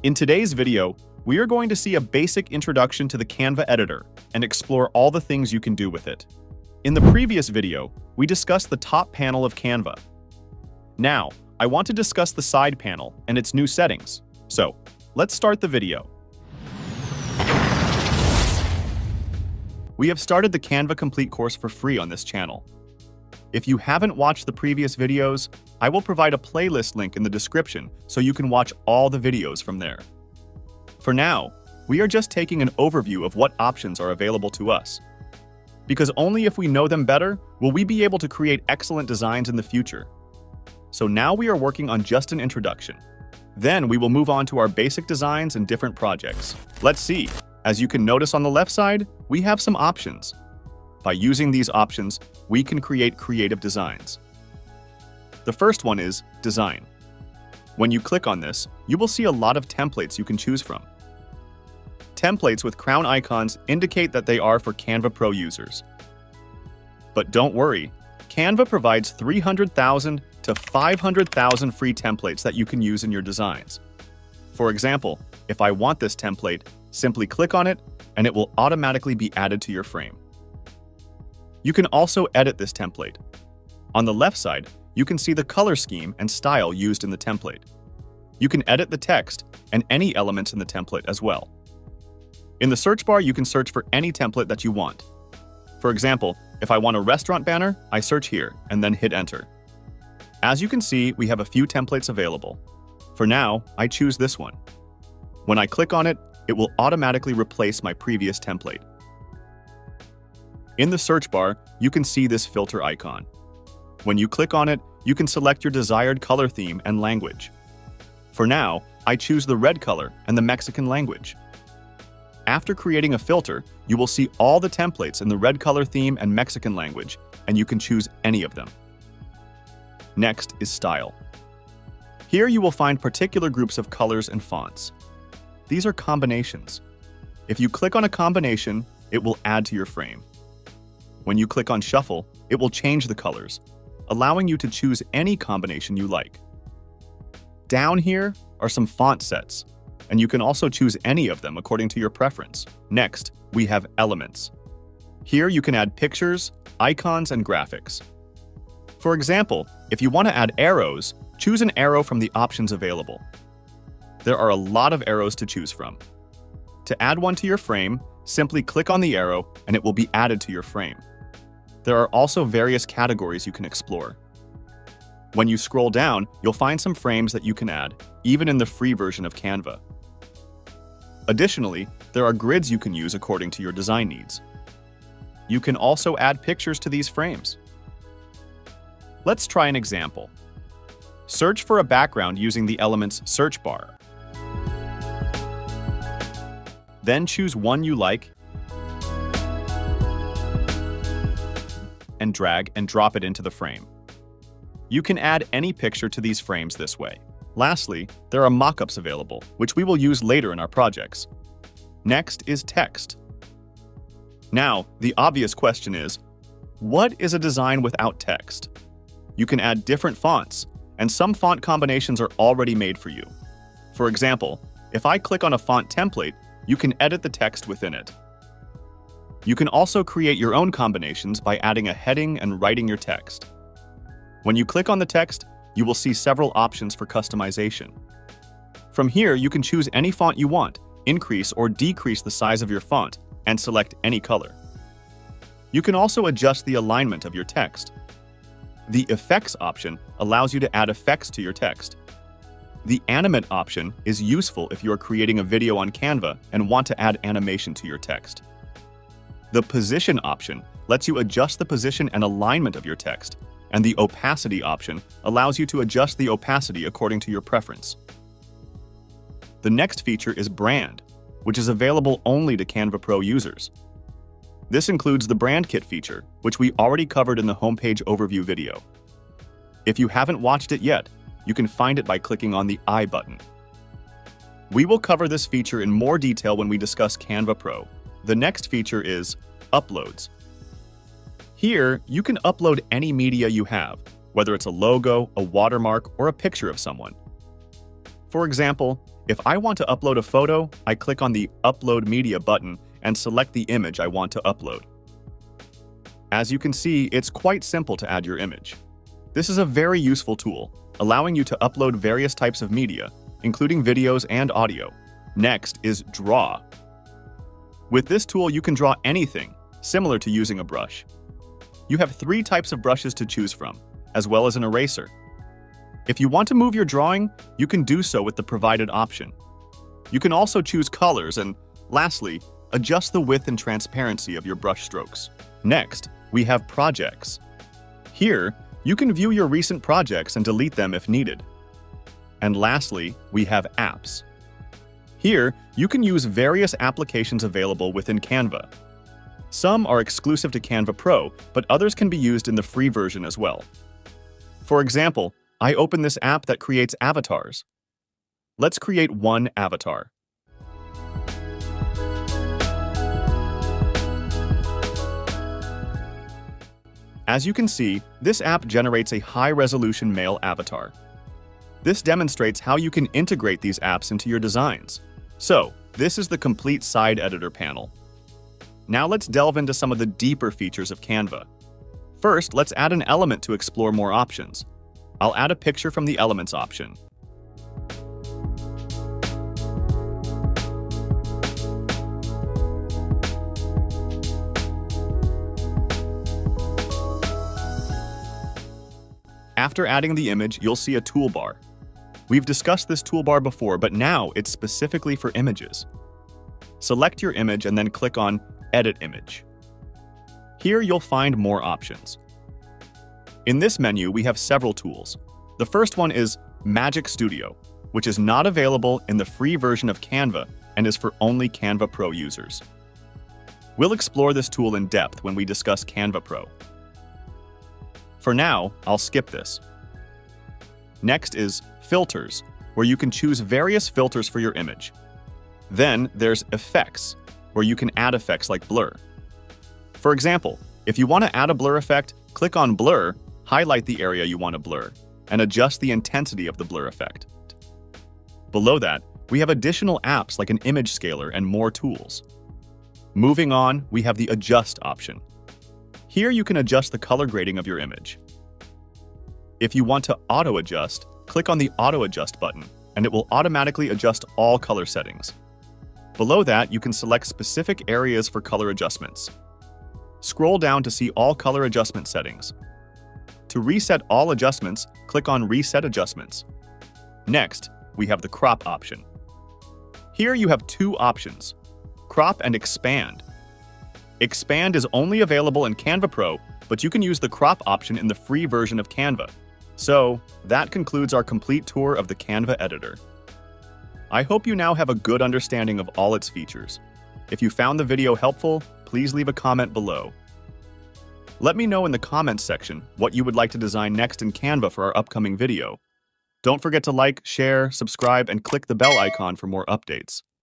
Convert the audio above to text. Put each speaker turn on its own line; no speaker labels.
In today's video, we are going to see a basic introduction to the Canva editor and explore all the things you can do with it. In the previous video, we discussed the top panel of Canva. Now, I want to discuss the side panel and its new settings. So, let's start the video. We have started the Canva Complete course for free on this channel. If you haven't watched the previous videos, I will provide a playlist link in the description so you can watch all the videos from there. For now, we are just taking an overview of what options are available to us. Because only if we know them better will we be able to create excellent designs in the future. So now we are working on just an introduction. Then we will move on to our basic designs and different projects. Let's see. As you can notice on the left side, we have some options. By using these options, we can create creative designs. The first one is Design. When you click on this, you will see a lot of templates you can choose from. Templates with crown icons indicate that they are for Canva Pro users. But don't worry, Canva provides 300,000 to 500,000 free templates that you can use in your designs. For example, if I want this template, simply click on it and it will automatically be added to your frame. You can also edit this template. On the left side, you can see the color scheme and style used in the template. You can edit the text and any elements in the template as well. In the search bar, you can search for any template that you want. For example, if I want a restaurant banner, I search here and then hit enter. As you can see, we have a few templates available. For now, I choose this one. When I click on it, it will automatically replace my previous template. In the search bar, you can see this filter icon. When you click on it, you can select your desired color theme and language. For now, I choose the red color and the Mexican language. After creating a filter, you will see all the templates in the red color theme and Mexican language, and you can choose any of them. Next is Style. Here you will find particular groups of colors and fonts. These are combinations. If you click on a combination, it will add to your frame. When you click on Shuffle, it will change the colors, allowing you to choose any combination you like. Down here are some font sets, and you can also choose any of them according to your preference. Next, we have Elements. Here you can add pictures, icons, and graphics. For example, if you want to add arrows, choose an arrow from the options available. There are a lot of arrows to choose from. To add one to your frame, simply click on the arrow and it will be added to your frame. There are also various categories you can explore. When you scroll down, you'll find some frames that you can add, even in the free version of Canva. Additionally, there are grids you can use according to your design needs. You can also add pictures to these frames. Let's try an example. Search for a background using the Elements search bar. Then choose one you like and drag and drop it into the frame. You can add any picture to these frames this way. Lastly, there are mockups available, which we will use later in our projects. Next is Text. Now, the obvious question is, what is a design without text? You can add different fonts, and some font combinations are already made for you. For example, if I click on a font template, you can edit the text within it. You can also create your own combinations by adding a heading and writing your text. When you click on the text, you will see several options for customization. From here, you can choose any font you want, increase or decrease the size of your font, and select any color. You can also adjust the alignment of your text. The Effects option allows you to add effects to your text. The Animate option is useful if you are creating a video on Canva and want to add animation to your text. The Position option lets you adjust the position and alignment of your text, and the Opacity option allows you to adjust the opacity according to your preference. The next feature is Brand, which is available only to Canva Pro users. This includes the Brand Kit feature, which we already covered in the homepage overview video. If you haven't watched it yet, you can find it by clicking on the I button. We will cover this feature in more detail when we discuss Canva Pro. The next feature is Uploads. Here, you can upload any media you have, whether it's a logo, a watermark, or a picture of someone. For example, if I want to upload a photo, I click on the Upload Media button and select the image I want to upload. As you can see, it's quite simple to add your image. This is a very useful tool, allowing you to upload various types of media, including videos and audio. Next is Draw. With this tool, you can draw anything, similar to using a brush. You have 3 types of brushes to choose from, as well as an eraser. If you want to move your drawing, you can do so with the provided option. You can also choose colors and, lastly, adjust the width and transparency of your brush strokes. Next, we have Projects. Here, you can view your recent projects and delete them if needed. And lastly, we have Apps. Here, you can use various applications available within Canva. Some are exclusive to Canva Pro, but others can be used in the free version as well. For example, I open this app that creates avatars. Let's create one avatar. As you can see, this app generates a high-resolution male avatar. This demonstrates how you can integrate these apps into your designs. So, this is the complete side editor panel. Now let's delve into some of the deeper features of Canva. First, let's add an element to explore more options. I'll add a picture from the Elements option. After adding the image, you'll see a toolbar. We've discussed this toolbar before, but now it's specifically for images. Select your image and then click on Edit Image. Here you'll find more options. In this menu, we have several tools. The first one is Magic Studio, which is not available in the free version of Canva and is for only Canva Pro users. We'll explore this tool in depth when we discuss Canva Pro. For now, I'll skip this. Next is Filters, where you can choose various filters for your image. Then there's Effects, where you can add effects like blur. For example, if you want to add a blur effect, click on Blur, highlight the area you want to blur, and adjust the intensity of the blur effect. Below that, we have additional apps like an image scaler and more tools. Moving on, we have the Adjust option. Here you can adjust the color grading of your image. If you want to auto-adjust, click on the Auto Adjust button, and it will automatically adjust all color settings. Below that, you can select specific areas for color adjustments. Scroll down to see all color adjustment settings. To reset all adjustments, click on Reset Adjustments. Next, we have the Crop option. Here you have 2 options, Crop and Expand. Expand is only available in Canva Pro, but you can use the Crop option in the free version of Canva. So, that concludes our complete tour of the Canva editor. I hope you now have a good understanding of all its features. If you found the video helpful, please leave a comment below. Let me know in the comments section what you would like to design next in Canva for our upcoming video. Don't forget to like, share, subscribe, and click the bell icon for more updates.